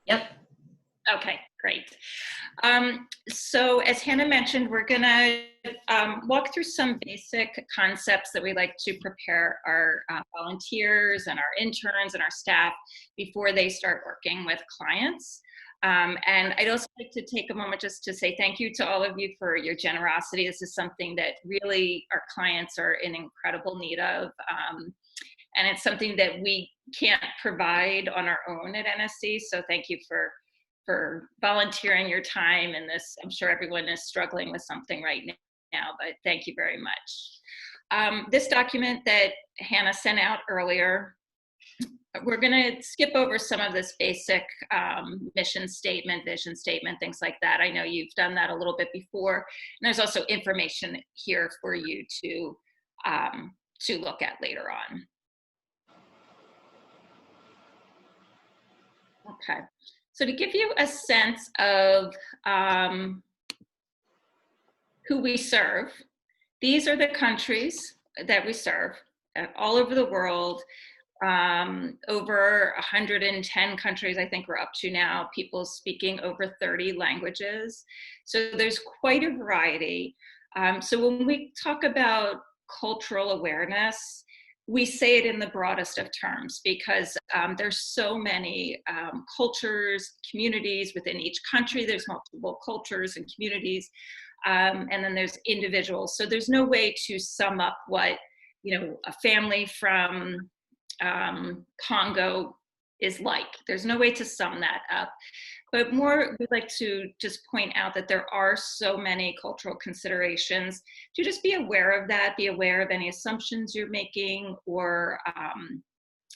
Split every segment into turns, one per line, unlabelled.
Yep.
Okay, great. So as Hannah mentioned, we're gonna walk through some basic concepts that we like to prepare our volunteers and our interns and our staff before they start working with clients. And I'd also like to take a moment just to say thank you to all of you for your generosity. This is something that really our clients are in incredible need of. And it's something that we can't provide on our own at NSC. So thank you for volunteering your time in this. I'm sure everyone is struggling with something right now, but thank you very much. This document that Hannah sent out earlier, we're going to skip over some of this basic mission statement, vision statement, things like that. I know you've done that a little bit before. And there's also information here for you to look at later on. Okay. So to give you a sense of who we serve, these are the countries that we serve all over the world. Over 110 countries, I think we're up to now, people speaking over 30 languages. So there's quite a variety. So when we talk about cultural awareness, we say it in the broadest of terms because there's so many cultures, communities within each country. There's multiple cultures and communities, and then there's individuals. So there's no way to sum up what, you know, a family from Congo is like. There's no way to sum that up. But more, we'd like to just point out that there are so many cultural considerations to just be aware of that, be aware of any assumptions you're making, or,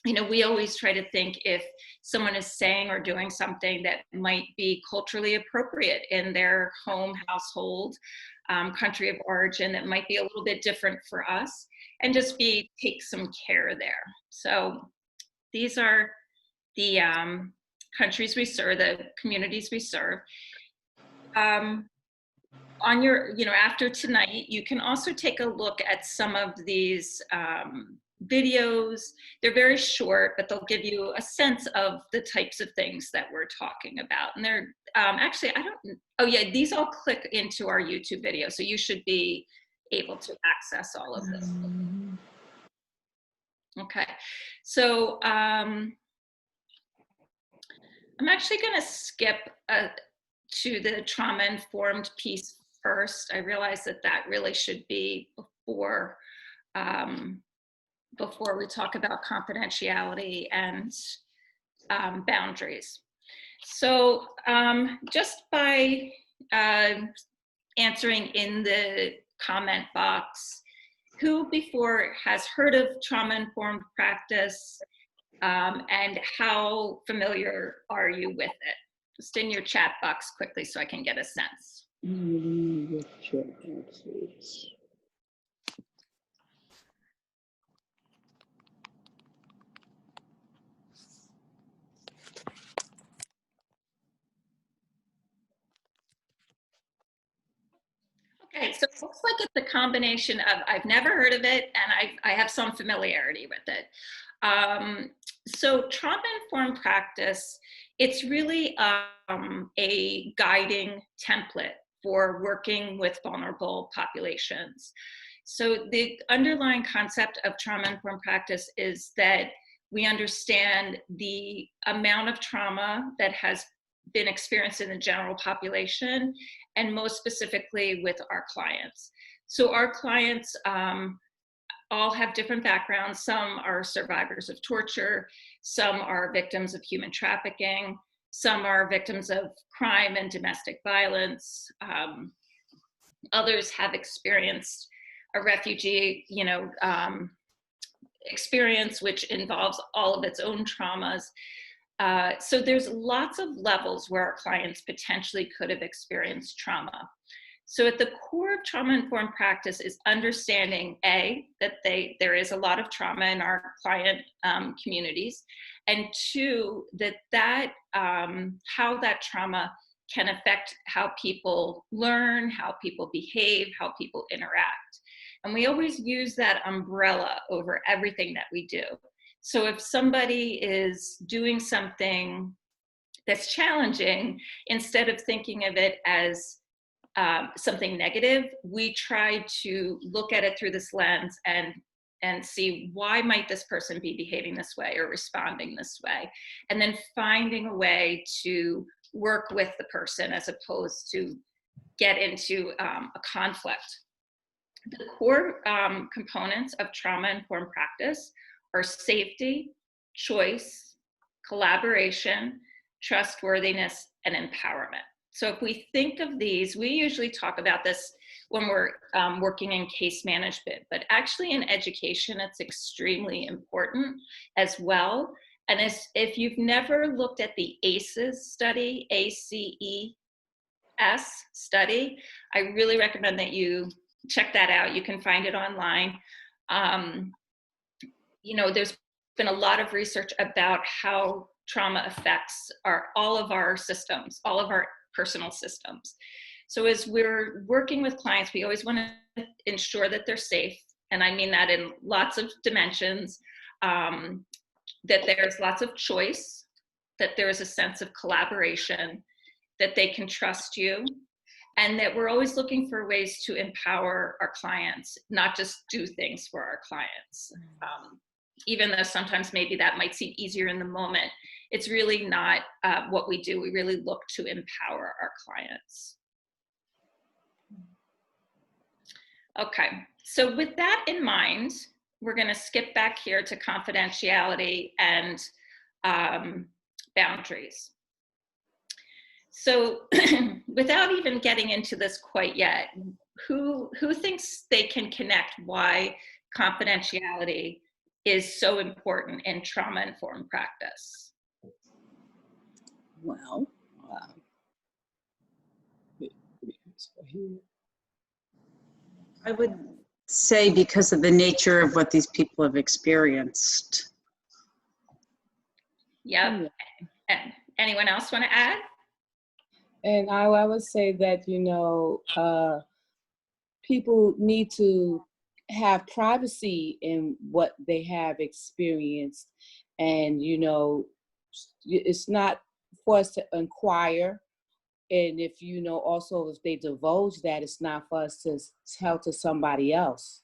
you know, we always try to think if someone is saying or doing something that might be culturally appropriate in their home, household, country of origin, that might be a little bit different for us, and just take some care there. So these are the countries we serve, the communities we serve. On your, you know, after tonight, you can also take a look at some of these videos. They're very short, but they'll give you a sense of the types of things that we're talking about. And they're actually, I don't, oh yeah, these all click into our YouTube video. So you should be able to access all of this. Okay, so I'm actually going to skip to the trauma-informed piece first. I realize that that really should be before we talk about confidentiality and boundaries. So just by answering in the comment box, who before has heard of trauma-informed practice, and how familiar are you with it? Just in your chat box quickly so I can get a sense. Okay, so it looks like it's a combination of I've never heard of it and I have some familiarity with it. So trauma-informed practice, it's really a guiding template for working with vulnerable populations. So the underlying concept of trauma-informed practice is that we understand the amount of trauma that has been experienced in the general population, and most specifically with our clients. So our clients all have different backgrounds. Some are survivors of torture, some are victims of human trafficking, some are victims of crime and domestic violence. Others have experienced a refugee, you know, experience, which involves all of its own traumas. So there's lots of levels where our clients potentially could have experienced trauma. So at the core of trauma-informed practice is understanding, A, that there is a lot of trauma in our client communities, and two, that how that trauma can affect how people learn, how people behave, how people interact. And we always use that umbrella over everything that we do. So if somebody is doing something that's challenging, instead of thinking of it as something negative, we try to look at it through this lens and see, why might this person be behaving this way or responding this way, and then finding a way to work with the person as opposed to get into a conflict. The core components of trauma-informed practice are safety, choice, collaboration, trustworthiness, and empowerment. So if we think of these, we usually talk about this when we're working in case management, but actually in education, it's extremely important as well. And if you've never looked at the ACEs study, ACES study, I really recommend that you check that out. You can find it online. There's been a lot of research about how trauma affects all of our systems, all of our personal systems. So as we're working with clients, we always want to ensure that they're safe. And I mean that in lots of dimensions, that there's lots of choice, that there's a sense of collaboration, that they can trust you, and that we're always looking for ways to empower our clients, not just do things for our clients. Even though sometimes maybe that might seem easier in the moment, it's really not what we do. We really look to empower our clients. Okay, so with that in mind, we're going to skip back here to confidentiality and boundaries. So without even getting into this quite yet, who thinks they can connect why confidentiality is so important in trauma-informed practice?
Well, I would say because of the nature of what these people have experienced.
Yep. And anyone else want to add?
And I would say that, people need to have privacy in what they have experienced. And, it's not for us to inquire. And if, also if they divulge that, it's not for us to tell to somebody else.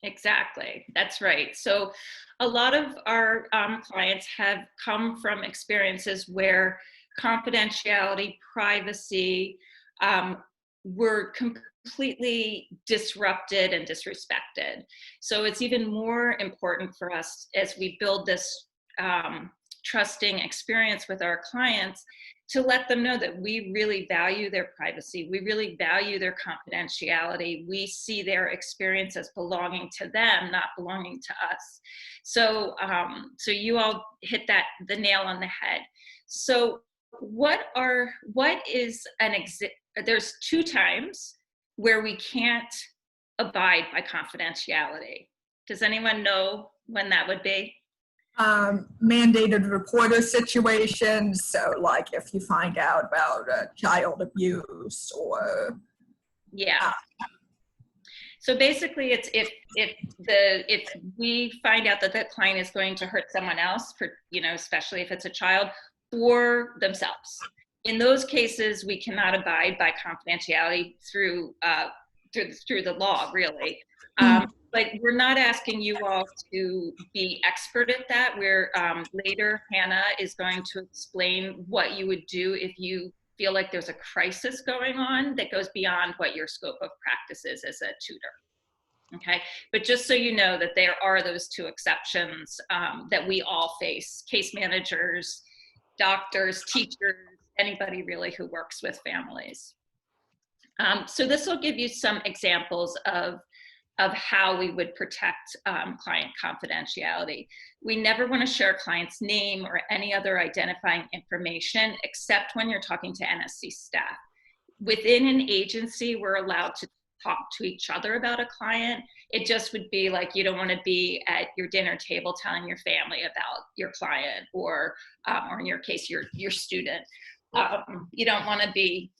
Exactly, that's right. So a lot of our clients have come from experiences where confidentiality, privacy were completely disrupted and disrespected. So it's even more important for us as we build this trusting experience with our clients to let them know that we really value their privacy. We really value their confidentiality. We see their experience as belonging to them, not belonging to us. So, so you all hit the nail on the head. So there's 2 times where we can't abide by confidentiality. Does anyone know when that would be?
Mandated reporter situations. So like if you find out about child abuse or.
Yeah. So basically it's if we find out that the client is going to hurt someone else, for, especially if it's a child, or themselves. In those cases, we cannot abide by confidentiality through the law, really. But we're not asking you all to be expert at that. Later, Hannah is going to explain what you would do if you feel like there's a crisis going on that goes beyond what your scope of practice is as a tutor. Okay, but just so you know that there are those 2 exceptions that we all face: case managers, doctors, teachers, anybody really who works with families. So this will give you some examples of how we would protect client confidentiality. We never want to share a client's name or any other identifying information except when you're talking to NSC staff. Within an agency, we're allowed to talk to each other about a client. It just would be like, you don't want to be at your dinner table telling your family about your client or in your case, your student. You don't want to be,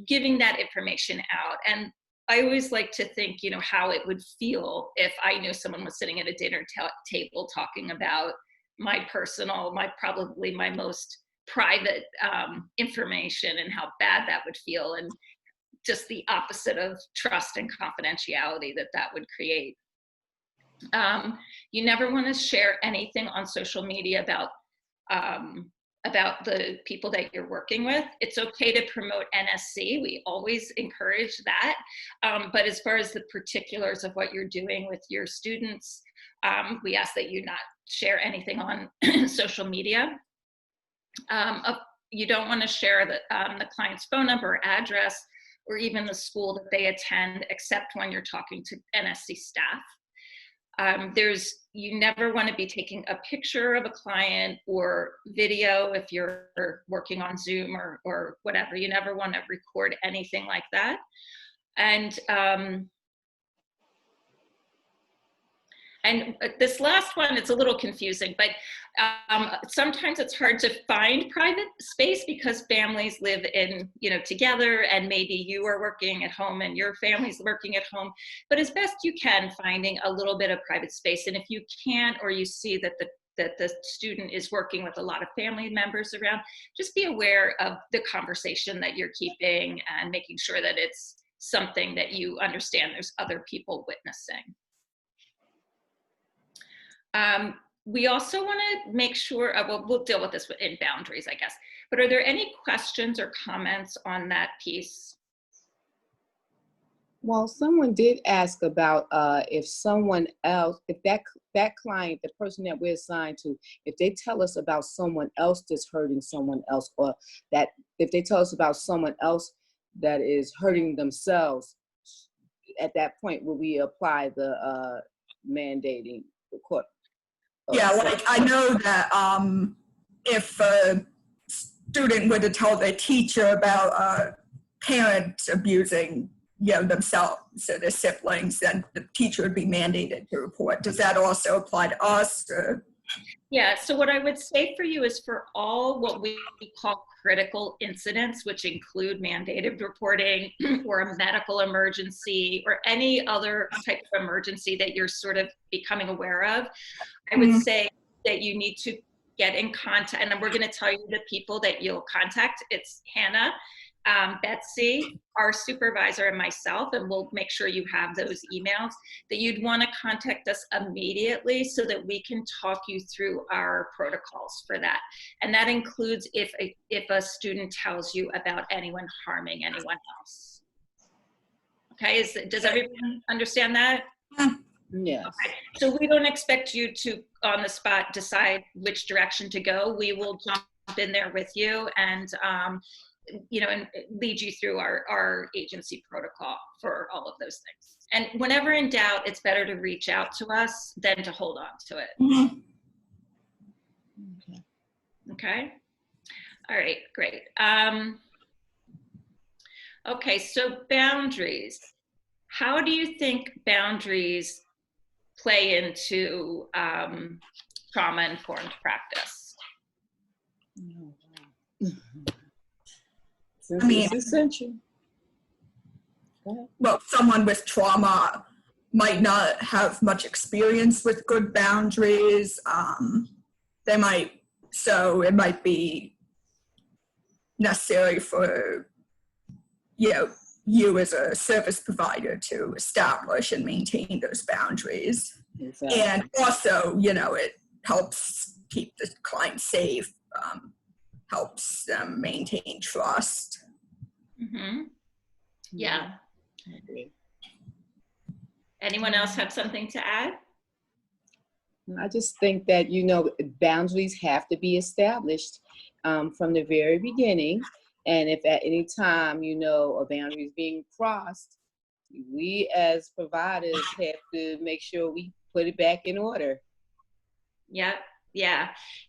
giving that information out. And I always like to think, how it would feel if I knew someone was sitting at a dinner table talking about probably my most private information and how bad that would feel, and just the opposite of trust and confidentiality that would create. You never want to share anything on social media about the people that you're working with. It's okay to promote NSC. We always encourage that. But as far as the particulars of what you're doing with your students, we ask that you not share anything on social media. You don't want to share the client's phone number or address, or even the school that they attend, except when you're talking to NSC staff. You never want to be taking a picture of a client or video if you're working on Zoom or whatever. You never want to record anything like that. And this last one, it's a little confusing, but sometimes it's hard to find private space because families live together, and maybe you are working at home and your family's working at home. But as best you can, finding a little bit of private space. And if you can't, or you see that the student is working with a lot of family members around, just be aware of the conversation that you're keeping and making sure that it's something that you understand there's other people witnessing. We also want to make sure, we'll deal with this in boundaries, I guess, but are there any questions or comments on that piece?
Well, someone did ask about if someone else, if that client, the person that we're assigned to, if they tell us about someone else that's hurting someone else, or that if they tell us about someone else that is hurting themselves, at that point, will we apply the mandating the court?
Yeah, like I know that if a student were to tell their teacher about a parent abusing, themselves or their siblings, then the teacher would be mandated to report. Does that also apply to us? Or?
Yeah, so what I would say for you is for all what we call critical incidents, which include mandated reporting or a medical emergency or any other type of emergency that you're sort of becoming aware of, I would say that you need to get in contact, and we're going to tell you the people that you'll contact. It's Hannah, Betsy, our supervisor, and myself, and we'll make sure you have those emails, that you'd want to contact us immediately so that we can talk you through our protocols for that. And that includes if a student tells you about anyone harming anyone else. Okay, does everyone understand that?
Yes.
Okay. So we don't expect you to, on the spot, decide which direction to go. We will jump in there with you and and lead you through our agency protocol for all of those things. And whenever in doubt, it's better to reach out to us than to hold on to it. Okay. All right, great. Okay, so boundaries. How do you think boundaries play into trauma-informed practice?
It's essential.
Well, someone with trauma might not have much experience with good boundaries. So it might be necessary for, you as a service provider to establish and maintain those boundaries. Exactly. And also, it helps keep the client safe, helps them maintain trust.
Mm-hmm. Yeah. Anyone else have something to add?
I just think that, boundaries have to be established from the very beginning. And if at any time, a boundary is being crossed, we as providers have to make sure we put it back in order.
Yeah.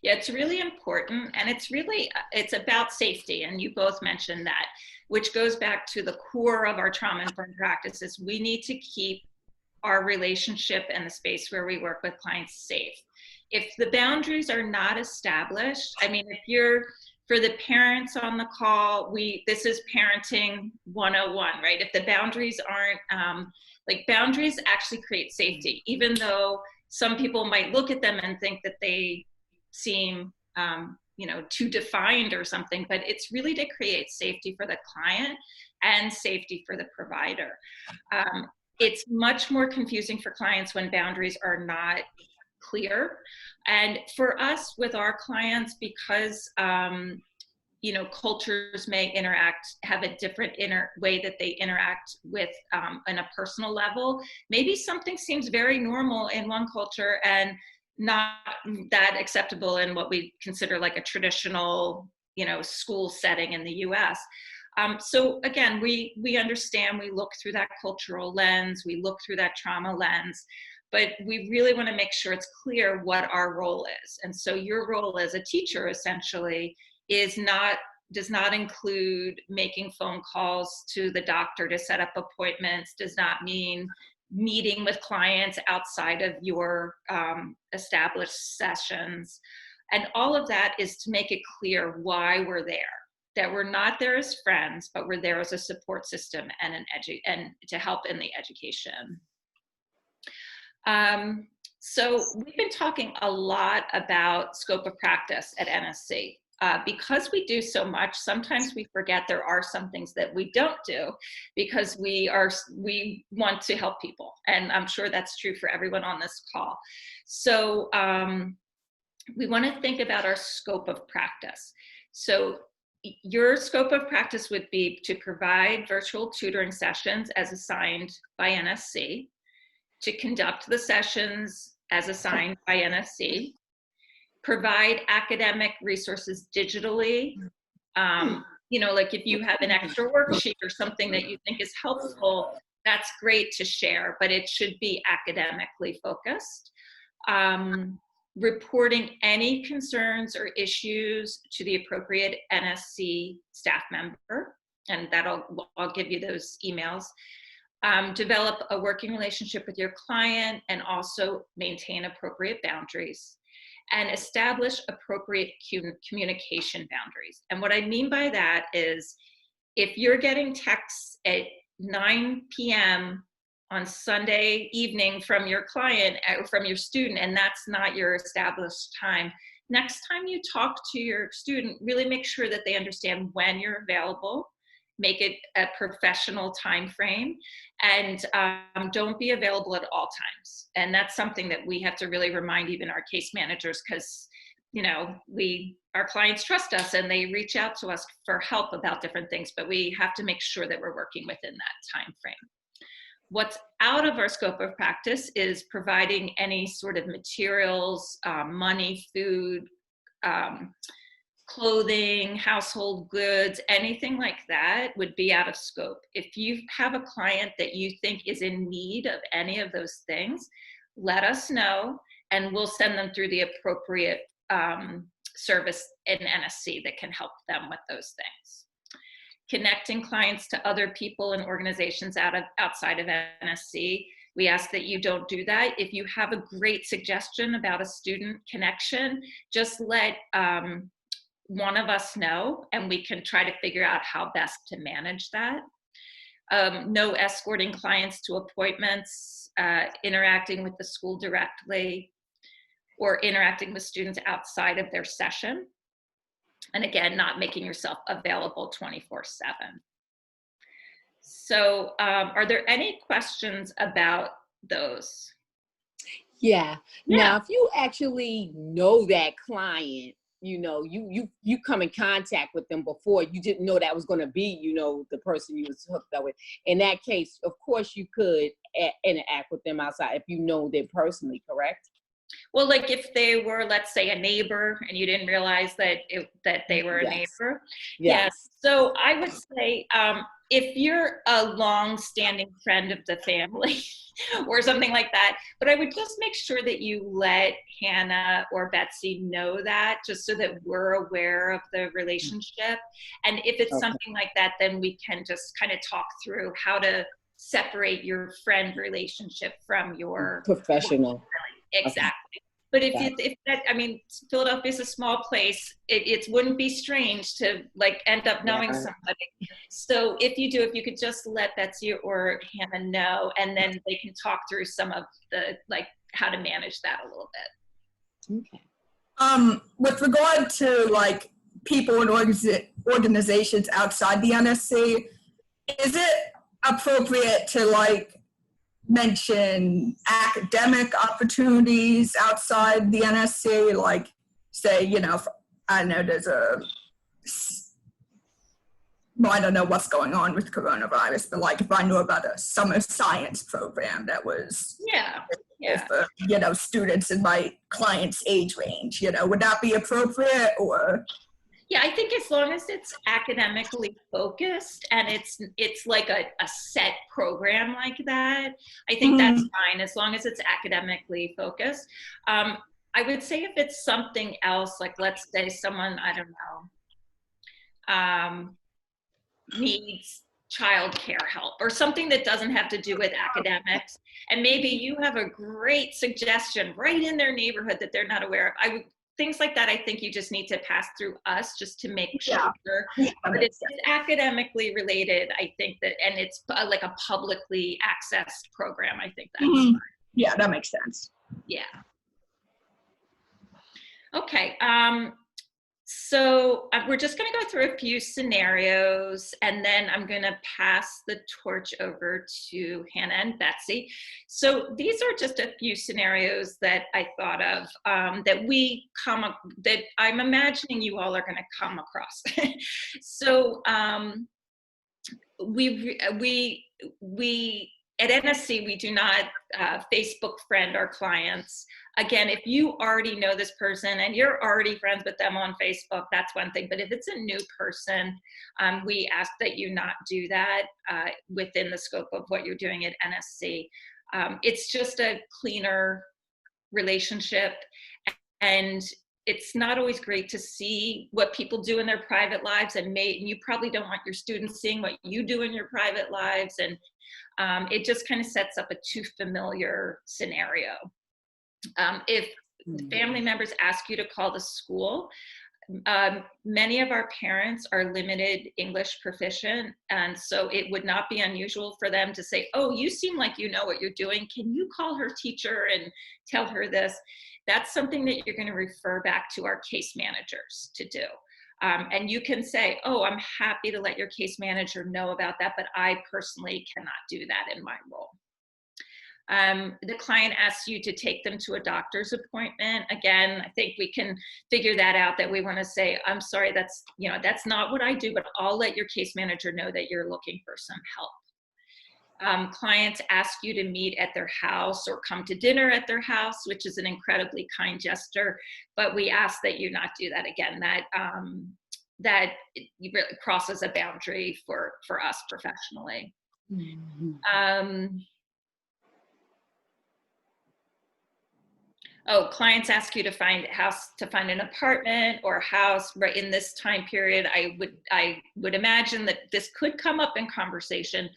It's really important, and it's about safety, and you both mentioned that, which goes back to the core of our trauma-informed practices. We need to keep our relationship and the space where we work with clients safe. If the boundaries are not established, for the parents on the call, this is parenting 101, right? If the boundaries aren't, boundaries actually create safety, even though some people might look at them and think that they seem, too defined or something, but it's really to create safety for the client and safety for the provider. It's much more confusing for clients when boundaries are not clear. And for us with our clients, because cultures may have a different way that they interact with on a personal level. Maybe something seems very normal in one culture and not that acceptable in what we consider like a traditional, school setting in the US. So again, we understand, we look through that cultural lens, we look through that trauma lens, but we really want to make sure it's clear what our role is. And so your role as a teacher essentially does not include making phone calls to the doctor to set up appointments, does not mean meeting with clients outside of your established sessions. And all of that is to make it clear why we're there, that we're not there as friends, but we're there as a support system and and to help in the education. So we've been talking a lot about scope of practice at NSC. Because we do so much, sometimes we forget there are some things that we don't do because we want to help people. And I'm sure that's true for everyone on this call. So we want to think about our scope of practice. So your scope of practice would be to provide virtual tutoring sessions as assigned by NSC, to conduct the sessions as assigned by NSC, provide academic resources digitally. Like if you have an extra worksheet or something that you think is helpful, that's great to share, but it should be academically focused. Reporting any concerns or issues to the appropriate NSC staff member, and I'll give you those emails. Develop a working relationship with your client and also maintain appropriate boundaries, and establish appropriate communication boundaries. And what I mean by that is if you're getting texts at 9 p.m. on Sunday evening from your client or from your student, and that's not your established time, next time you talk to your student, really make sure that they understand when you're available. Make it a professional time frame, and don't be available at all times. And that's something that we have to really remind even our case managers, because our clients trust us and they reach out to us for help about different things, but we have to make sure that we're working within that time frame. What's out of our scope of practice is providing any sort of materials, money, food, clothing, household goods, anything like that would be out of scope. If you have a client that you think is in need of any of those things, let us know and we'll send them through the appropriate service in NSC that can help them with those things. Connecting clients to other people and organizations outside of NSC, we ask that you don't do that. If you have a great suggestion about a student connection, just let one of us know, and we can try to figure out how best to manage that. No escorting clients to appointments, interacting with the school directly, or interacting with students outside of their session. And again, not making yourself available 24/7. So are there any questions about those?
Yeah. Now, if you actually know that client, you come in contact with them before, you didn't know that was going to be, the person you was hooked up with. In that case, of course, you could interact with them outside if you know them personally, correct?
Well, like if they were, let's say, a neighbor and you didn't realize that they were a neighbor.
Yes.
So I would say if you're a long-standing friend of the family or something like that, but I would just make sure that you let Hannah or Betsy know that, just so that we're aware of the relationship. And if it's something like that, then we can just kind of talk through how to separate your friend relationship from your
professional.
Exactly. But if that, I mean, Philadelphia is a small place. It wouldn't be strange to like end up knowing somebody. So if you could just let Betsy or Hannah know, and then they can talk through some of the, like, how to manage that a little bit.
Okay.
With regard to like people and organizations outside the NSC, is it appropriate to like mention academic opportunities outside the NSC? Like, say, you know, I know there's well, I don't know what's going on with coronavirus, but like if I knew about a summer science program that was for, you know, students in my client's age range, you know, would that be appropriate or?
Yeah, I think as long as it's academically focused and it's like a set program like that, I think that's fine as long as it's academically focused. I would say if it's something else, like let's say someone, I don't know, needs childcare help or something that doesn't have to do with academics, and maybe you have a great suggestion right in their neighborhood that they're not aware of. Things like that, I think you just need to pass through us just to make sure. But it's academically related, I think that, and it's like a publicly accessed program, I think that's fine.
Yeah, that makes sense.
Yeah. Okay. So we're just going to go through a few scenarios, and then I'm going to pass the torch over to Hannah and Betsy. So these are just a few scenarios that I thought of that I'm imagining you all are going to come across. So we at NSC, we do not Facebook friend our clients. Again, if you already know this person and you're already friends with them on Facebook, that's one thing. But if it's a new person, we ask that you not do that within the scope of what you're doing at NSC. It's just a cleaner relationship, and it's not always great to see what people do in their private lives, and you probably don't want your students seeing what you do in your private lives, and it just kind of sets up a too familiar scenario. If family members ask you to call the school, many of our parents are limited English proficient, and so it would not be unusual for them to say, oh, you seem like you know what you're doing. Can you call her teacher and tell her this? That's something that you're going to refer back to our case managers to do. And you can say, oh, I'm happy to let your case manager know about that, but I personally cannot do that in my role. The client asks you to take them to a doctor's appointment. Again, I think we can figure that out, that we want to say, I'm sorry, that's not what I do, but I'll let your case manager know that you're looking for some help. Clients ask you to meet at their house or come to dinner at their house, which is an incredibly kind gesture, but we ask that you not do that again. That really crosses a boundary for us professionally. Clients ask you to find an apartment or a house right in this time period. I would imagine that this could come up in conversation.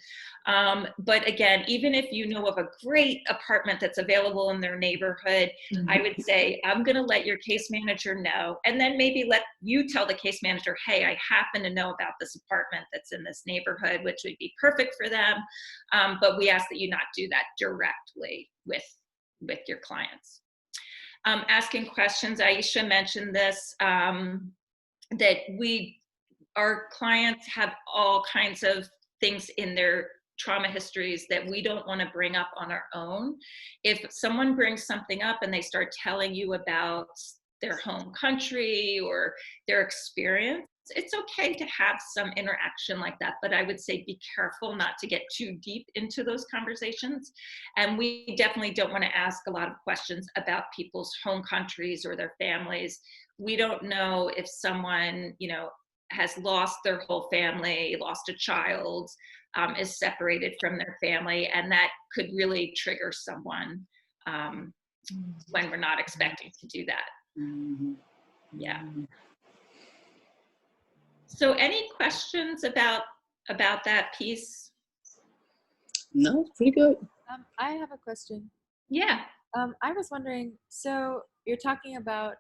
But again, even if you know of a great apartment that's available in their neighborhood, I would say, I'm going to let your case manager know, and then maybe let you tell the case manager, hey, I happen to know about this apartment that's in this neighborhood, which would be perfect for them. But we ask that you not do that directly with your clients. Asking questions, Aisha mentioned this, that our clients have all kinds of things in their trauma histories that we don't want to bring up on our own. If someone brings something up and they start telling you about their home country or their experience, it's okay to have some interaction like that, but I would say be careful not to get too deep into those conversations. And we definitely don't want to ask a lot of questions about people's home countries or their families. We don't know if someone, has lost their whole family, lost a child, is separated from their family, and that could really trigger someone when we're not expecting to do that. Yeah. So any questions about that piece?
No, pretty good.
I have a question.
Yeah.
I was wondering, so you're talking about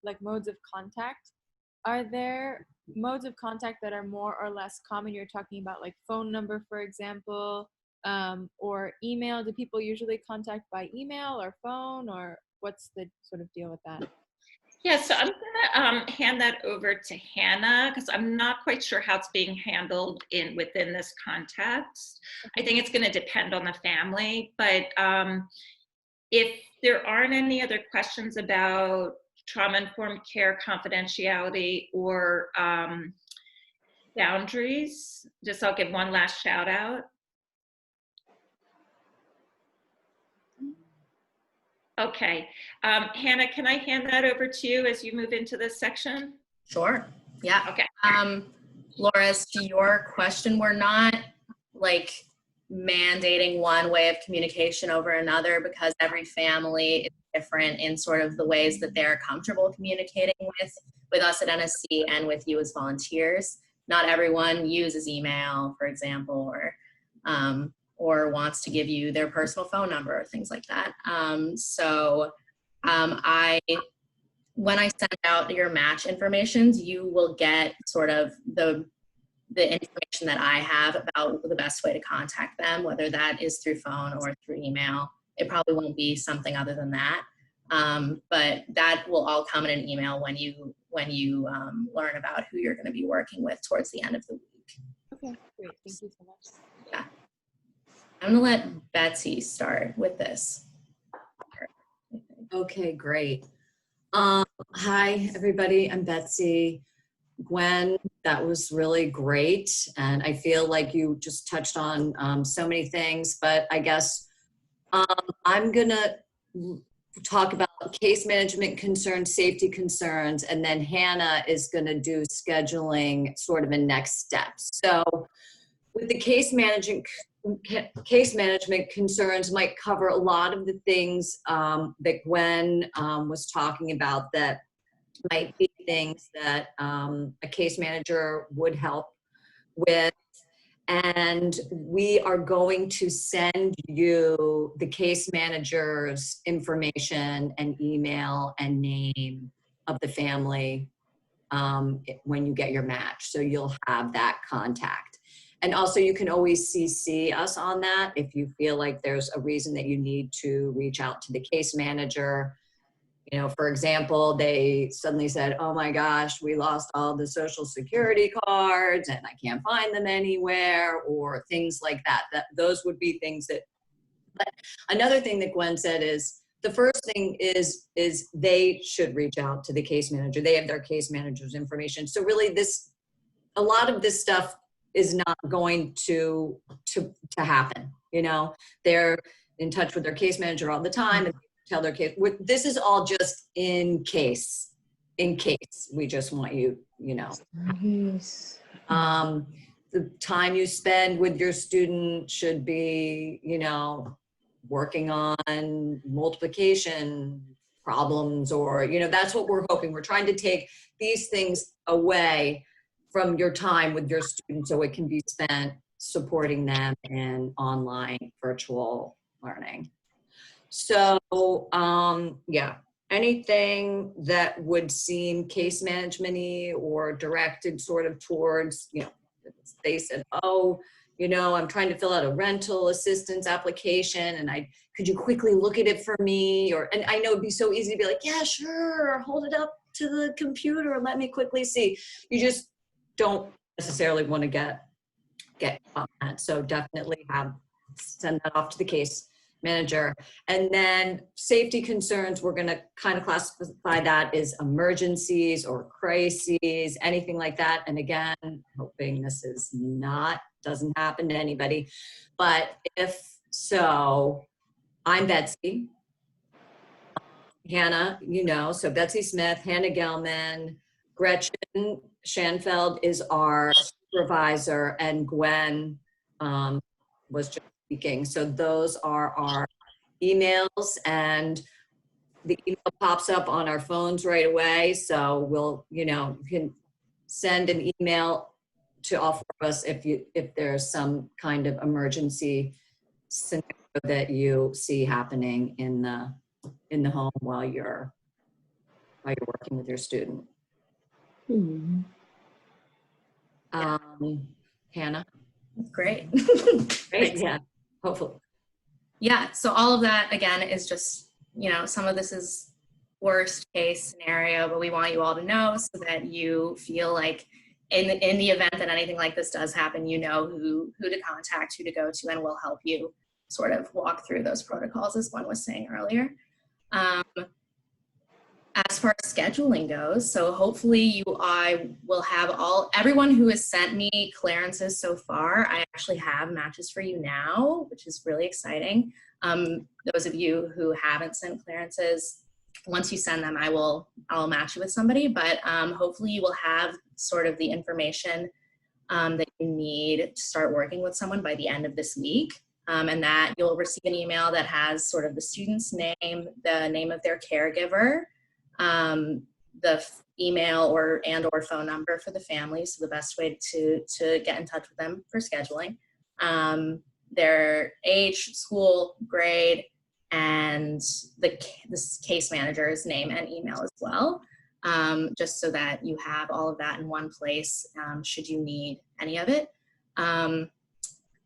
like modes of contact. Are there modes of contact that are more or less common? You're talking about like phone number, for example, or email. Do people usually contact by email or phone, or what's the sort of deal with that?
Yeah, so I'm gonna hand that over to Hannah because I'm not quite sure how it's being handled within this context. I think it's gonna depend on the family, but if there aren't any other questions about trauma-informed care, confidentiality, or boundaries, just I'll give one last shout out. Okay, Hannah, can I hand that over to you as you move into this section?
Sure. Yeah.
Okay.
Laura, to your question, we're not like mandating one way of communication over another because every family is different in sort of the ways that they're comfortable communicating with us at NSC and with you as volunteers. Not everyone uses email, for example, or wants to give you their personal phone number or things like that. When I send out your match informations, you will get sort of the information that I have about the best way to contact them, whether that is through phone or through email. It probably won't be something other than that. But that will all come in an email when you learn about who you're going to be working with towards the end of the week.
Okay, great. Thank you so much.
Yeah. I'm going to let Betsy start with this.
Okay, great. Hi, everybody. I'm Betsy. Gwen, that was really great. And I feel like you just touched on so many things, but I guess I'm going to talk about case management concerns, safety concerns, and then Hannah is going to do scheduling sort of in next steps. So with the case management concerns might cover a lot of the things that Gwen was talking about that might be things that a case manager would help with. And we are going to send you the case manager's information and email and name of the family when you get your match. So you'll have that contact. And also you can always CC us on that if you feel like there's a reason that you need to reach out to the case manager. You know, for example, they suddenly said, oh my gosh, we lost all the social security cards and I can't find them anywhere, or things like that. Those would be things that, but another thing that Gwen said is, the first thing is they should reach out to the case manager. They have their case manager's information. So really a lot of this stuff is not going to happen. You know, they're in touch with their case manager all the time and tell their case. This is all just in case. We just want you, you know. The time you spend with your student should be, you know, working on multiplication problems, or, you know, that's what we're hoping. We're trying to take these things away from your time with your students so it can be spent supporting them in online virtual learning. So, yeah, anything that would seem case management-y or directed sort of towards, you know, they said, oh, you know, I'm trying to fill out a rental assistance application and could you quickly look at it for me? And I know it'd be so easy to be like, yeah, sure, hold it up to the computer and let me quickly see. You just don't necessarily want to get on that. So definitely send that off to the case manager. And then safety concerns, we're going to kind of classify that as emergencies or crises, anything like that. And again, hoping this doesn't happen to anybody. But if so, I'm Betsy. Hannah, you know, so Betsy Smith, Hannah Gelman, Gretchen Schanfeld is our supervisor, and Gwen was just speaking. So those are our emails, and the email pops up on our phones right away. So we'll, you know, you can send an email to all four of us if there's some kind of emergency scenario that you see happening in the home while you're working with your student.
Mm-hmm.
Hannah?
Great.
Great, yeah, hopefully.
Yeah, so all of that, again, is just, you know, some of this is worst case scenario, but we want you all to know so that you feel like in the event that anything like this does happen, you know who to contact, who to go to, and we'll help you sort of walk through those protocols, as one was saying earlier. As far as scheduling goes, so hopefully I will have everyone who has sent me clearances so far. I actually have matches for you now, which is really exciting. Those of you who haven't sent clearances, once you send them, I'll match you with somebody, but hopefully you will have sort of the information that you need to start working with someone by the end of this week. And that you'll receive an email that has sort of the student's name, the name of their caregiver, the email and/or phone number for the family, so the best way to get in touch with them for scheduling, their age, school, grade, and the case manager's name and email as well, just so that you have all of that in one place should you need any of it.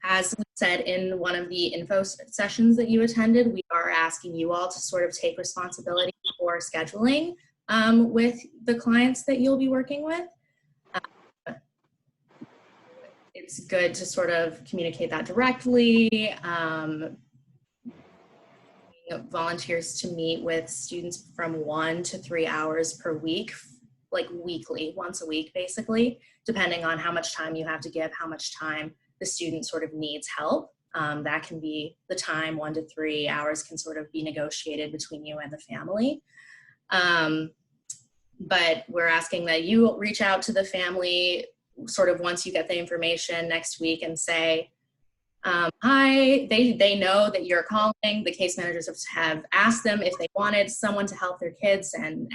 As we said in one of the info sessions that you attended, we are asking you all to sort of take responsibility for scheduling with the clients that you'll be working with. It's good to sort of communicate that directly. Volunteers to meet with students from 1 to 3 hours per week, like weekly, once a week, basically, depending on how much time you have to give, how much time the student sort of needs help. That can be the time, 1 to 3 hours can sort of be negotiated between you and the family. But we're asking that you reach out to the family sort of once you get the information next week and say, hi, they know that you're calling. The case managers have asked them if they wanted someone to help their kids, and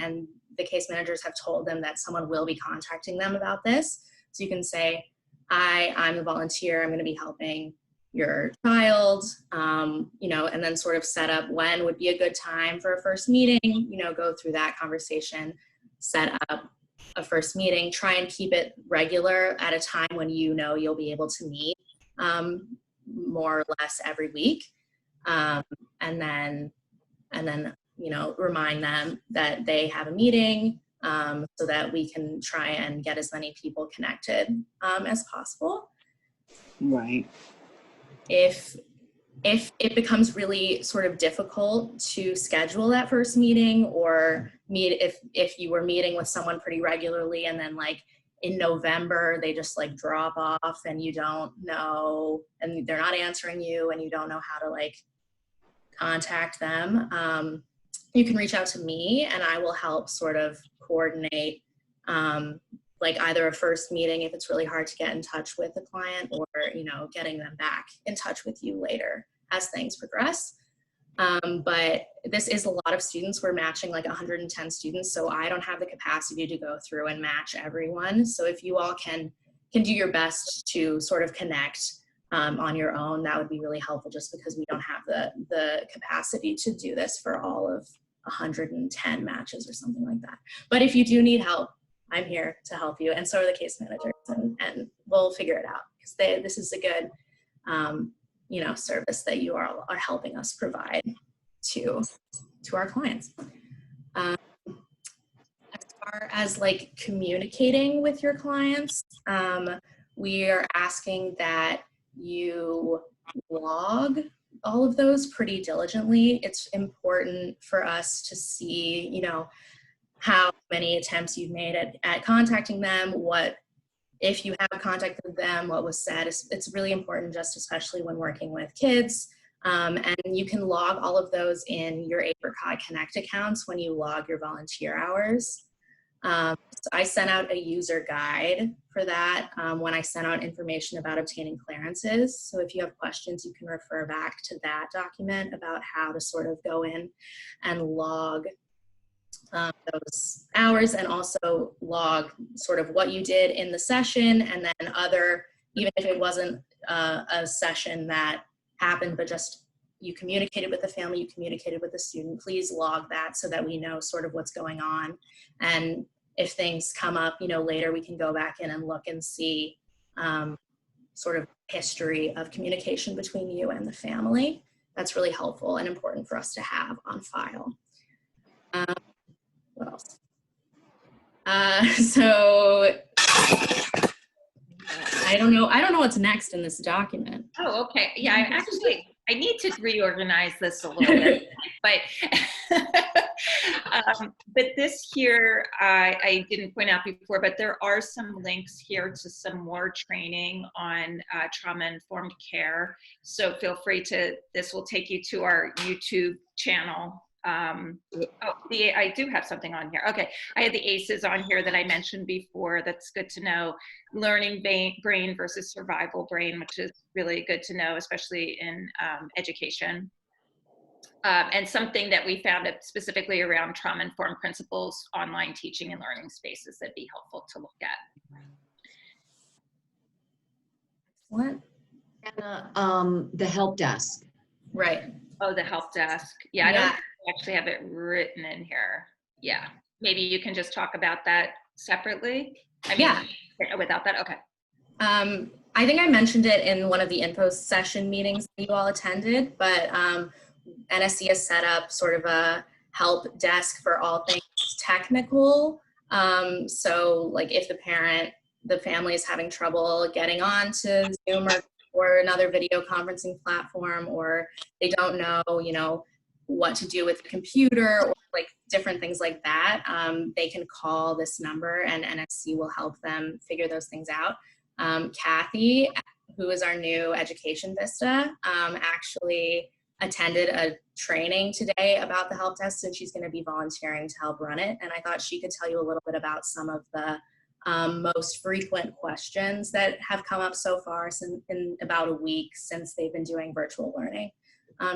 the case managers have told them that someone will be contacting them about this. So you can say, hi, I'm a volunteer, I'm gonna be helping your child, you know, and then sort of set up when would be a good time for a first meeting, you know, go through that conversation, set up a first meeting, try and keep it regular at a time when you know you'll be able to meet more or less every week. And then, you know, remind them that they have a meeting so that we can try and get as many people connected as possible.
Right.
If it becomes really sort of difficult to schedule that first meeting, or if you were meeting with someone pretty regularly and then like in November they just like drop off and you don't know, and they're not answering you and you don't know how to like contact them, you can reach out to me and I will help sort of coordinate like either a first meeting if it's really hard to get in touch with the client, or, you know, getting them back in touch with you later as things progress. But this is a lot of students. We're matching like 110 students, so I don't have the capacity to go through and match everyone. So if you all can do your best to sort of connect on your own, that would be really helpful, just because we don't have the capacity to do this for all of 110 matches or something like that. But if you do need help, I'm here to help you, and so are the case managers, and we'll figure it out, because this is a good you know, service that you are helping us provide to our clients. As far as like communicating with your clients, we are asking that you log all of those pretty diligently. It's important for us to see, you know, how many attempts you've made at contacting them, what, if you have contacted them, what was said. It's really important, just especially when working with kids. And you can log all of those in your Apricot Connect accounts when you log your volunteer hours. So I sent out a user guide for that when I sent out information about obtaining clearances. So if you have questions, you can refer back to that document about how to sort of go in and log those hours, and also log sort of what you did in the session, and then other, even if it wasn't a session that happened, but just you communicated with the family, you communicated with the student, please log that so that we know sort of what's going on. And if things come up, you know, later, we can go back in and look and see sort of history of communication between you and the family. That's really helpful and important for us to have on file. What else? So I don't know what's next in this document.
Oh, okay. Yeah, I need to reorganize this a little bit, but but this here I didn't point out before, but there are some links here to some more training on trauma-informed care. So feel free to. This will take you to our YouTube channel. I do have something on here. Okay, I had the ACEs on here that I mentioned before. That's good to know. Learning brain versus survival brain, which is really good to know, especially in education. And something that we found specifically around trauma-informed principles, online teaching and learning spaces that'd be helpful to look at.
What?
The help desk.
Right.
Oh, the help desk. Yeah, I don't actually have it written in here. Yeah, maybe you can just talk about that separately. I mean, without that, okay.
I think I mentioned it in one of the info session meetings that you all attended, but NSC has set up sort of a help desk for all things technical. So like if the family is having trouble getting on to Zoom or another video conferencing platform, or they don't know, what to do with the computer or like different things like that, they can call this number and NSC will help them figure those things out. Kathy, who is our new Education Vista, actually attended a training today about the help desk, and she's going to be volunteering to help run it. And I thought she could tell you a little bit about some of the most frequent questions that have come up so far in about a week since they've been doing virtual learning,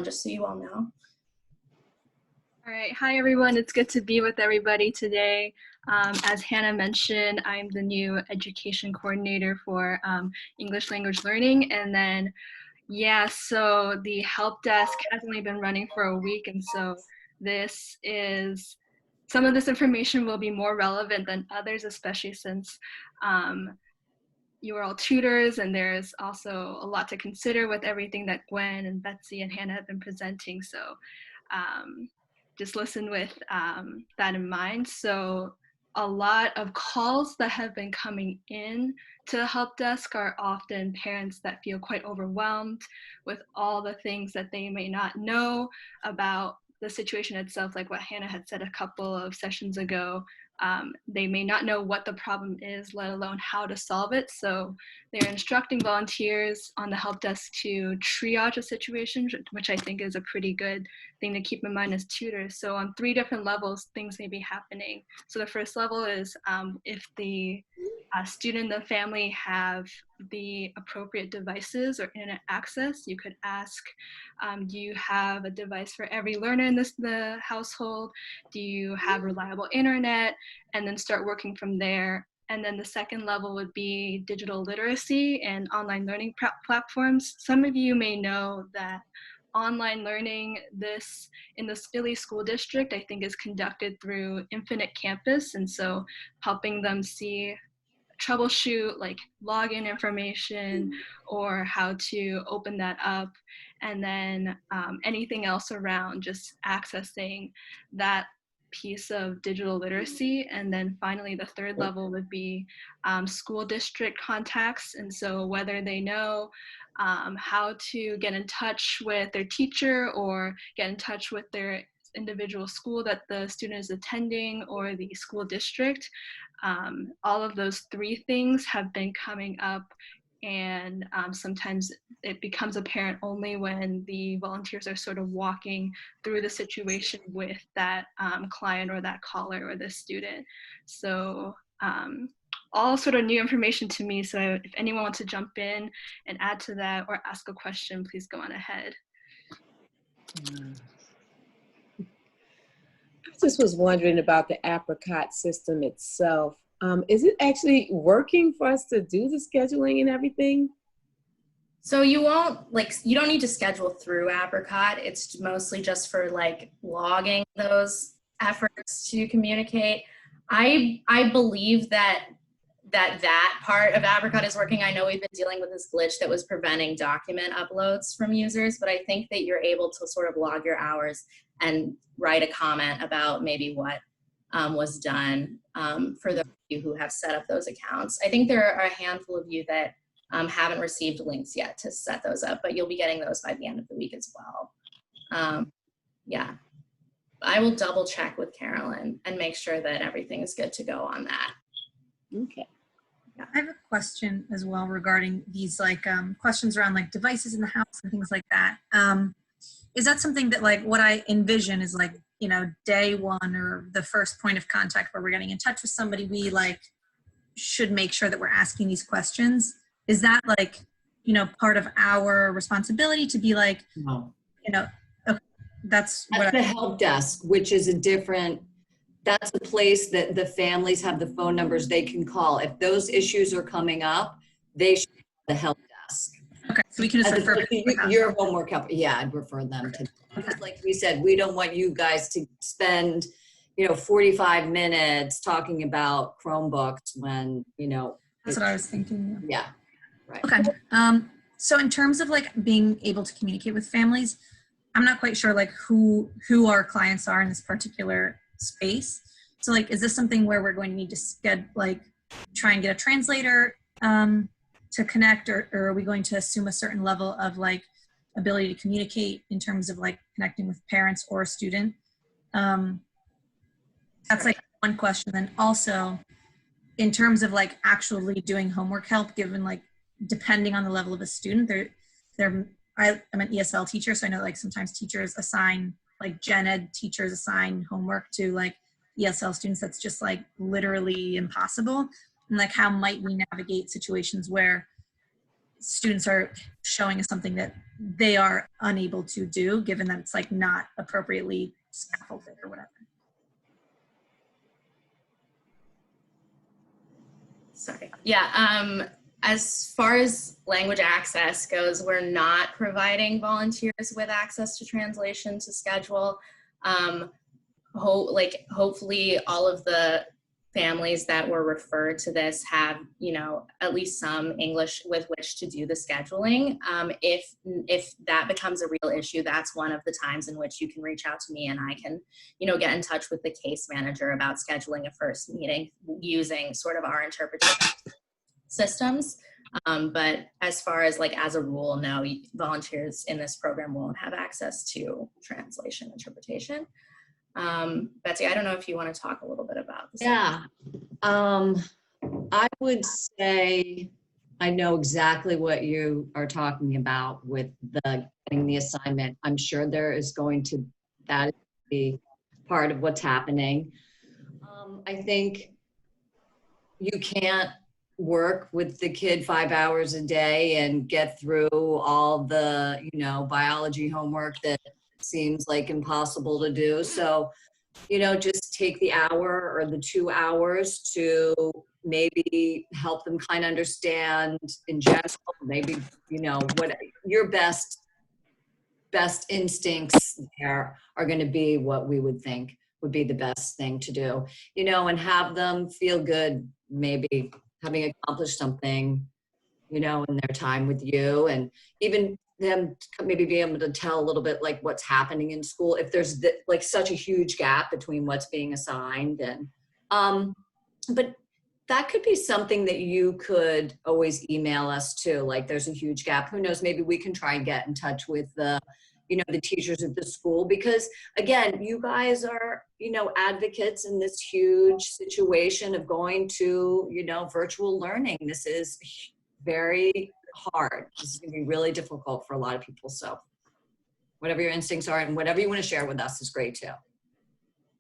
just so you all know.
All right, hi everyone, it's good to be with everybody today. As Hannah mentioned, I'm the new education coordinator for English language learning. And then, so the help desk has only been running for a week. And so some of this information will be more relevant than others, especially since you are all tutors and there's also a lot to consider with everything that Gwen and Betsy and Hannah have been presenting. So just listen with that in mind. So a lot of calls that have been coming in to the help desk are often parents that feel quite overwhelmed with all the things that they may not know about the situation itself, like what Hannah had said a couple of sessions ago. They may not know what the problem is, let alone how to solve it. So they're instructing volunteers on the help desk to triage a situation, which I think is a pretty good thing to keep in mind as tutors. So on 3 different levels, things may be happening. So the first level is if the student and the family have the appropriate devices or internet access, you could ask, do you have a device for every learner in the household? Do you have reliable internet? And then start working from there. And then the second level would be digital literacy and online learning platforms. Some of you may know that online learning in the Philly School District, I think, is conducted through Infinite Campus. And so helping them troubleshoot like login information or how to open that up, and then anything else around just accessing that piece of digital literacy. And then finally the third level would be school district contacts, and so whether they know how to get in touch with their teacher or get in touch with their individual school that the student is attending or the school district. All of those 3 things have been coming up, and sometimes it becomes apparent only when the volunteers are sort of walking through the situation with that client or that caller or the student. So all sort of new information to me. So if anyone wants to jump in and add to that or ask a question, please go on ahead.
I just was wondering about the Apricot system itself. Is it actually working for us to do the scheduling and everything?
So you don't need to schedule through Apricot. It's mostly just for like logging those efforts to communicate. I believe that part of Apricot is working. I know we've been dealing with this glitch that was preventing document uploads from users, but I think that you're able to sort of log your hours and write a comment about maybe what was done for those of you who have set up those accounts. I think there are a handful of you that haven't received links yet to set those up, but you'll be getting those by the end of the week as well. Yeah, I will double check with Carolyn and make sure that everything is good to go on that.
Okay.
I have a question as well regarding these like questions around like devices in the house and things like that. Is that something that like what I envision is like, you know, day one or the first point of contact where we're getting in touch with somebody, we like should make sure that we're asking these questions? Is that like, you know, part of our responsibility to be like,
No.
you know, okay, that's what
The help desk, which is a different, that's a place that the families have the phone numbers they can call. If those issues are coming up, they should call the help desk.
Okay, so we can just
As
refer
opposed to your homework help. Yeah, I'd refer them to. Because like we said, we don't want you guys to spend, you know, 45 minutes talking about Chromebooks when, you know.
That's what I was thinking.
Yeah, right.
Okay. So in terms of like being able to communicate with families, I'm not quite sure like who our clients are in this particular space. So like, is this something where we're going to need to try and get a translator to connect, or are we going to assume a certain level of like ability to communicate in terms of like connecting with parents or a student? That's like one question. Then also in terms of like actually doing homework help, given like depending on the level of a student, I'm an ESL teacher, so I know like sometimes teachers assign, like gen ed teachers assign homework to like ESL students that's just like literally impossible. And like how might we navigate situations where students are showing us something that they are unable to do, given that it's like not appropriately scaffolded or whatever?
Sorry. Yeah, as far as language access goes, we're not providing volunteers with access to translation to schedule. Hopefully all of the families that were referred to this have, you know, at least some English with which to do the scheduling. If that becomes a real issue, that's one of the times in which you can reach out to me and I can, you know, get in touch with the case manager about scheduling a first meeting using sort of our interpretation systems. But as far as like as a rule, no, volunteers in this program won't have access to translation interpretation. Betsy, I don't know if you want to talk a little bit about this.
Yeah. I would say I know exactly what you are talking about with getting the assignment. I'm sure there is going to, that be part of what's happening. I think you can't work with the kid 5 hours a day and get through all the, you know, biology homework that seems like impossible to do. So, you know, just take the hour or the 2 hours to maybe help them kind of understand in general, maybe, you know, what your best instincts there are going to be what we would think would be the best thing to do, you know, and have them feel good, maybe having accomplished something, you know, in their time with you, and even them maybe be able to tell a little bit like what's happening in school if there's like such a huge gap between what's being assigned. And but that could be something that you could always email us too, like there's a huge gap, who knows, maybe we can try and get in touch with the, you know, the teachers at the school, because again, you guys are, you know, advocates in this huge situation of going to, you know, virtual learning. This is very hard. This is going to be really difficult for a lot of people. So whatever your instincts are and whatever you want to share with us is great too.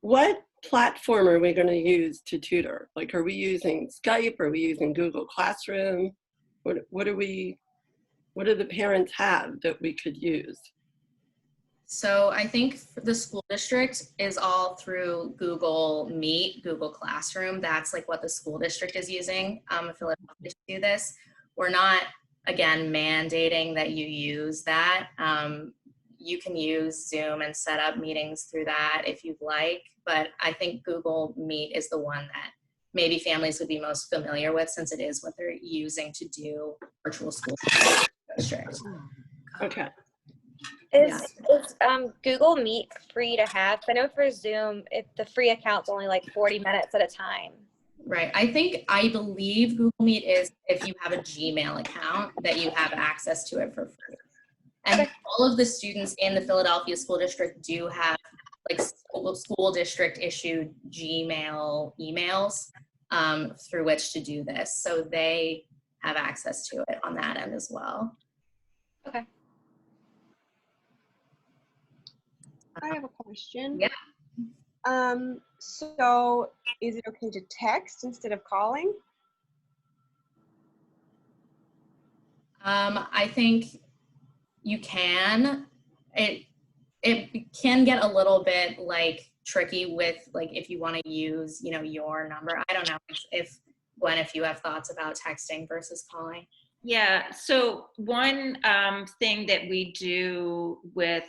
What platform are we going to use to tutor? Like, are we using Skype? Are we using Google Classroom? What do the parents have that we could use?
So I think the school district is all through Google Meet, Google Classroom. That's like what the school district is using Philadelphia to do this. We're not, again, mandating that you use that. You can use Zoom and set up meetings through that if you'd like, but I think Google Meet is the one that maybe families would be most familiar with, since it is what they're using to do virtual school district.
Okay.
Is Google Meet free to have? 'Cause I know for Zoom, if the free account's only like 40 minutes at a time.
Right. I believe Google Meet is if you have a Gmail account that you have access to it for free. And
Okay.
all of the students in the Philadelphia School District do have like school district issued Gmail emails through which to do this. So they have access to it on that end as well.
Okay.
I have a question.
Yeah.
So is it okay to text instead of calling?
I think you can. It can get a little bit like tricky with like if you want to use, you know, your number. I don't know if Gwen, if you have thoughts about texting versus calling.
Yeah, so one thing that we do with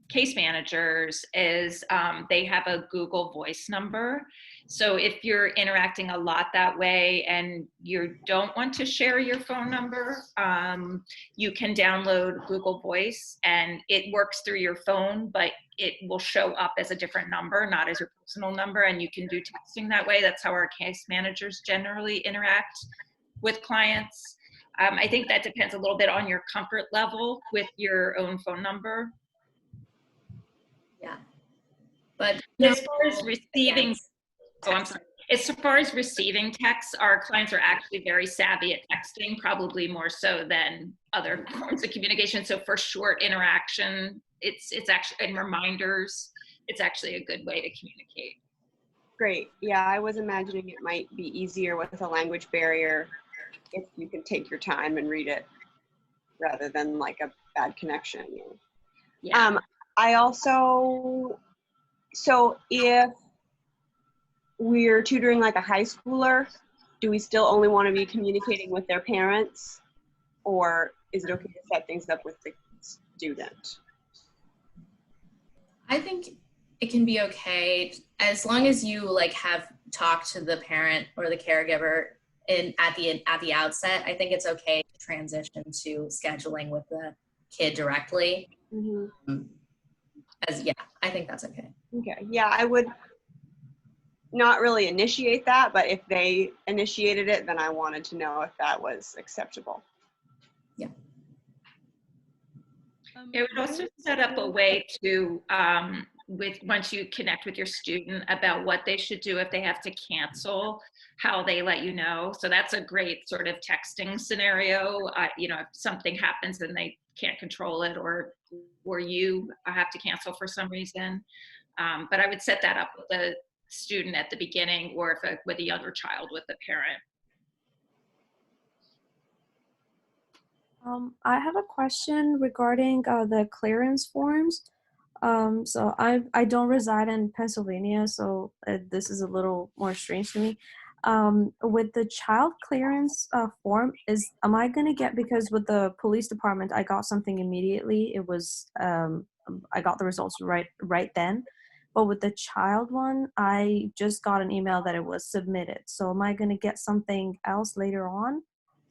case managers is they have a Google Voice number. So if you're interacting a lot that way and you don't want to share your phone number, you can download Google Voice and it works through your phone, but it will show up as a different number, not as your personal number, and you can do texting that way. That's how our case managers generally interact with clients. I think that depends a little bit on your comfort level with your own phone number.
Yeah. But
as far as receiving, I'm sorry. As far as receiving texts, our clients are actually very savvy at texting, probably more so than other forms of communication. So for short interaction, it's actually, and reminders, it's actually a good way to communicate.
Great. Yeah, I was imagining it might be easier with a language barrier if you can take your time and read it rather than like a bad connection.
Yeah.
I also, so if we're tutoring like a high schooler, do we still only want to be communicating with their parents, or is it okay to set things up with the student?
I think it can be okay as long as you like have talked to the parent or the caregiver at the outset. I think it's okay to transition to scheduling with the kid directly.
Mm-hmm.
I think that's okay.
Okay. Yeah, I would not really initiate that, but if they initiated it, then I wanted to know if that was acceptable.
Yeah.
It would also set up a way to, once you connect with your student about what they should do if they have to cancel, how they let you know. So that's a great sort of texting scenario. You know, if something happens and they can't control it, or you have to cancel for some reason. But I would set that up with the student at the beginning, or if with a younger child with the parent.
I have a question regarding the clearance forms. So I don't reside in Pennsylvania, so this is a little more strange to me. With the child clearance form, am I gonna get, because with the police department I got something immediately. It was I got the results right then, but with the child one I just got an email that it was submitted. So am I gonna get something else later on?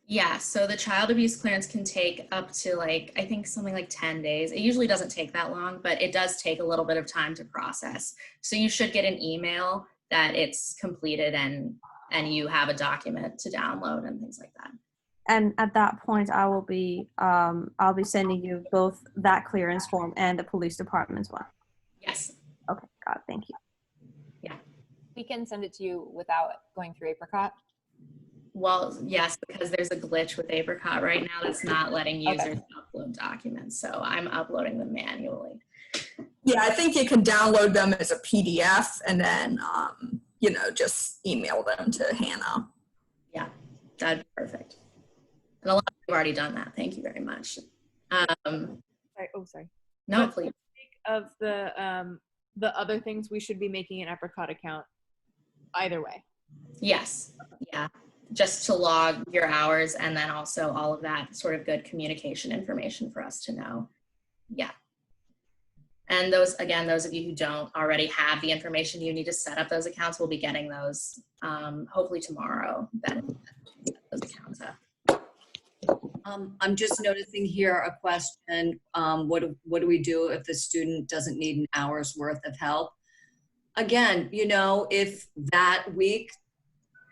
Yeah, so the child abuse clearance can take up to like, I think something like 10 days. It usually doesn't take that long, but it does take a little bit of time to process. So you should get an email that it's completed and you have a document to download and things like that.
And at that point I'll be sending you both that clearance form and the police department's one.
Yes.
Okay, got it, thank you.
Yeah.
We can send it to you without going through Apricot?
Well, yes, because there's a glitch with Apricot right now that's not letting users upload documents. So I'm uploading them manually.
Yeah, I think you can download them as a PDF and then, you know, just email them to Hannah.
Yeah, that'd be perfect. And a lot of people have already done that. Thank you very much.
Sorry.
No,
but
please.
Of the other things, we should be making an Apricot account either way.
Yes. Yeah. Just to log your hours and then also all of that sort of good communication information for us to know. Yeah. And those of you who don't already have the information you need to set up those accounts will be getting those hopefully tomorrow. That those accounts up.
I'm just noticing here a question. What do we do if the student doesn't need an hour's worth of help? Again, you know, if that week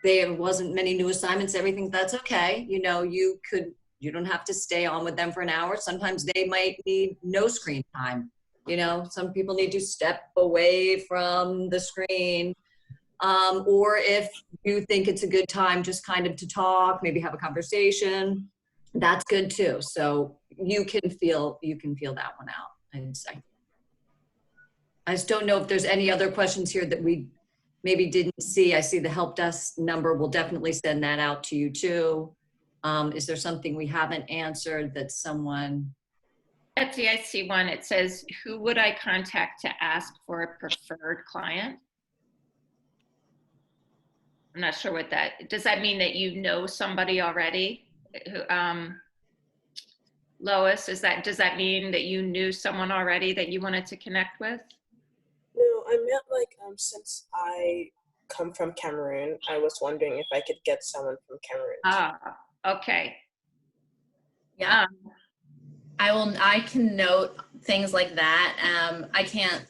there wasn't many new assignments, everything, that's okay. You know, you don't have to stay on with them for an hour. Sometimes they might need no screen time. You know, some people need to step away from the screen. Or if you think it's a good time just kind of to talk, maybe have a conversation, that's good too. So you can feel that one out, I'd say. I just don't know if there's any other questions here that we maybe didn't see. I see the help desk number. We'll definitely send that out to you too. Is there something we haven't answered that someone?
Betsy, I see one. It says, who would I contact to ask for a preferred client? I'm not sure what that, does that mean that you know somebody already? Lois, does that mean that you knew someone already that you wanted to connect with?
No, I meant like since I come from Cameroon, I was wondering if I could get someone from Cameroon.
Ah, okay.
Yeah. I can note things like that. I can't,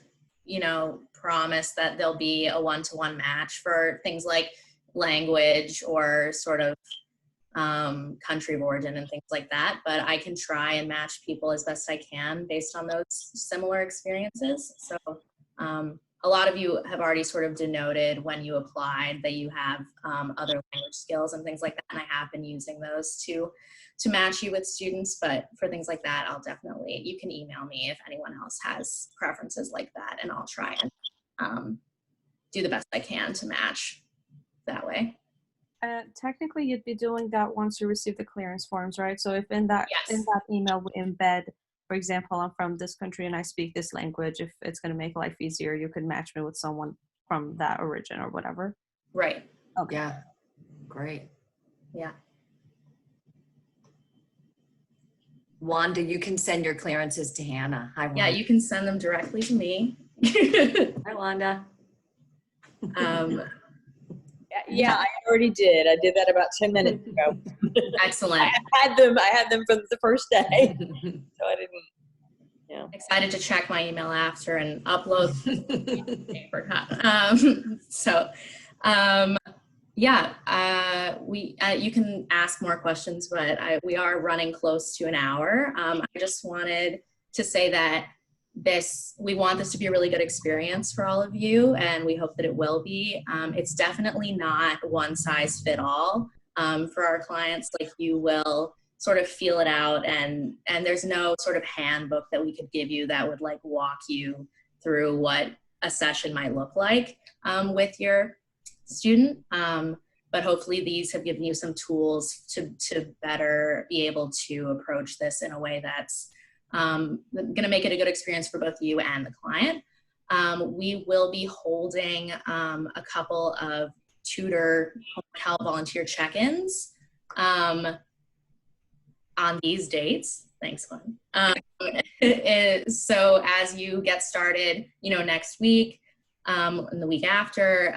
you know, promise that there'll be a one-to-one match for things like language or sort of country of origin and things like that, but I can try and match people as best I can based on those similar experiences. So a lot of you have already sort of denoted when you applied that you have other language skills and things like that, and I have been using those to match you with students. But for things like that, I'll definitely, you can email me if anyone else has preferences like that, and I'll try and do the best I can to match that way.
Technically, you'd be doing that once you receive the clearance forms, right? So if in that email we embed, for example, I'm from this country and I speak this language, if it's going to make life easier, you could match me with someone from that origin or whatever.
Right.
Okay.
Yeah. Great.
Yeah.
Wanda, you can send your clearances to Hannah. Hi, Wanda.
Yeah, you can send them directly to me.
Hi, Wanda.
Yeah, I already did. I did that about 10 minutes ago.
Excellent.
I had them from the first day. So I didn't, yeah.
Excited to check my email after and upload. You can ask more questions, but we are running close to an hour. I just wanted to say that we want this to be a really good experience for all of you, and we hope that it will be. It's definitely not one size fit all for our clients. Like, you will sort of feel it out, and there's no sort of handbook that we could give you that would like walk you through what a session might look like with your student. But hopefully these have given you some tools to better be able to approach this in a way that's going to make it a good experience for both you and the client. We will be holding a couple of Tutor help volunteer check-ins on these dates. Thanks, Glenn. So as you get started, next week and the week after,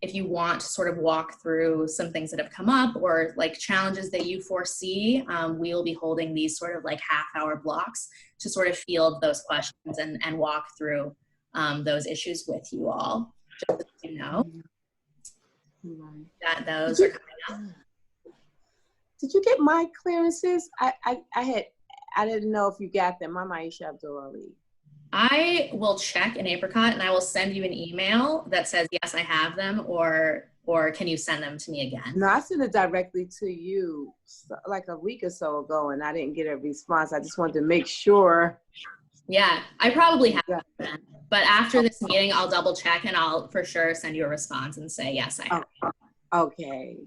if you want to sort of walk through some things that have come up or like challenges that you foresee, we'll be holding these sort of like half-hour blocks to sort of field those questions and walk through those issues with you all, just so you know that those are coming up.
Did you get my clearances? I didn't know if you got them. I'm Aisha Abdul-Ali.
I will check in Apricot and I will send you an email that says, yes, I have them, or can you send them to me again?
No, I sent it directly to you like a week or so ago and I didn't get a response. I just wanted to make sure.
Yeah, I probably have them. But after this meeting, I'll double check and I'll for sure send you a response and say, yes, I have.
Okay.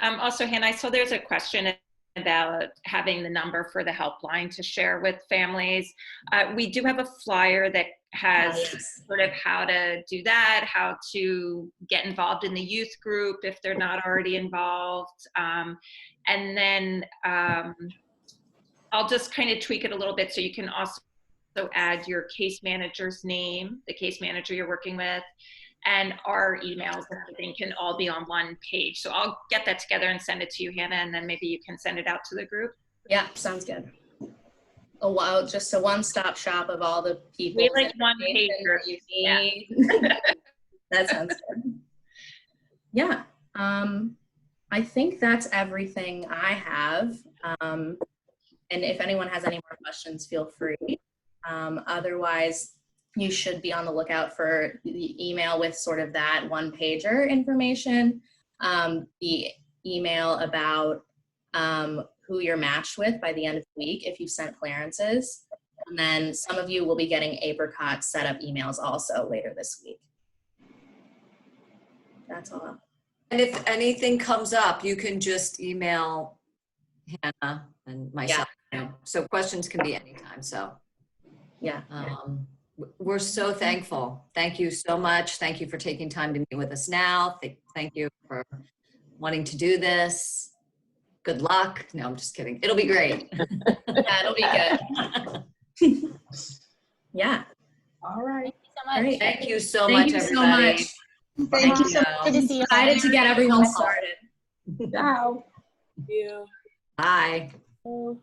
Also, Hannah, I saw there's a question about having the number for the helpline to share with families. We do have a flyer that has sort of how to do that, how to get involved in the youth group if they're not already involved. And then I'll just kind of tweak it a little bit so you can also add your case manager's name, the case manager you're working with. and our emails and everything can all be on one page. So I'll get that together and send it to you, Hannah, and then maybe you can send it out to the group.
Yeah, sounds good. Oh wow, just a one-stop shop of all the people.
We like one pager.
You need. That sounds good. Yeah, I think that's everything I have. And if anyone has any more questions, feel free. Otherwise, you should be on the lookout for the email with sort of that one-pager information, the email about who you're matched with by the end of the week if you've sent clearances. And then some of you will be getting Apricot setup emails also later this week. That's all.
And if anything comes up, you can just email Hannah and myself.
Yeah.
So questions can be anytime. So
yeah,
we're so thankful. Thank you so much. Thank you for taking time to meet with us now. Thank you for wanting to do this. Good luck. No, I'm just kidding. It'll be great.
Yeah, it'll be good. Yeah.
All right.
Great.
Thank you so
Thank
much,
you so
everybody.
much.
Thank you.
Good to see you.
Excited to get everyone started.
Ciao.
You.
Bye.
Oh.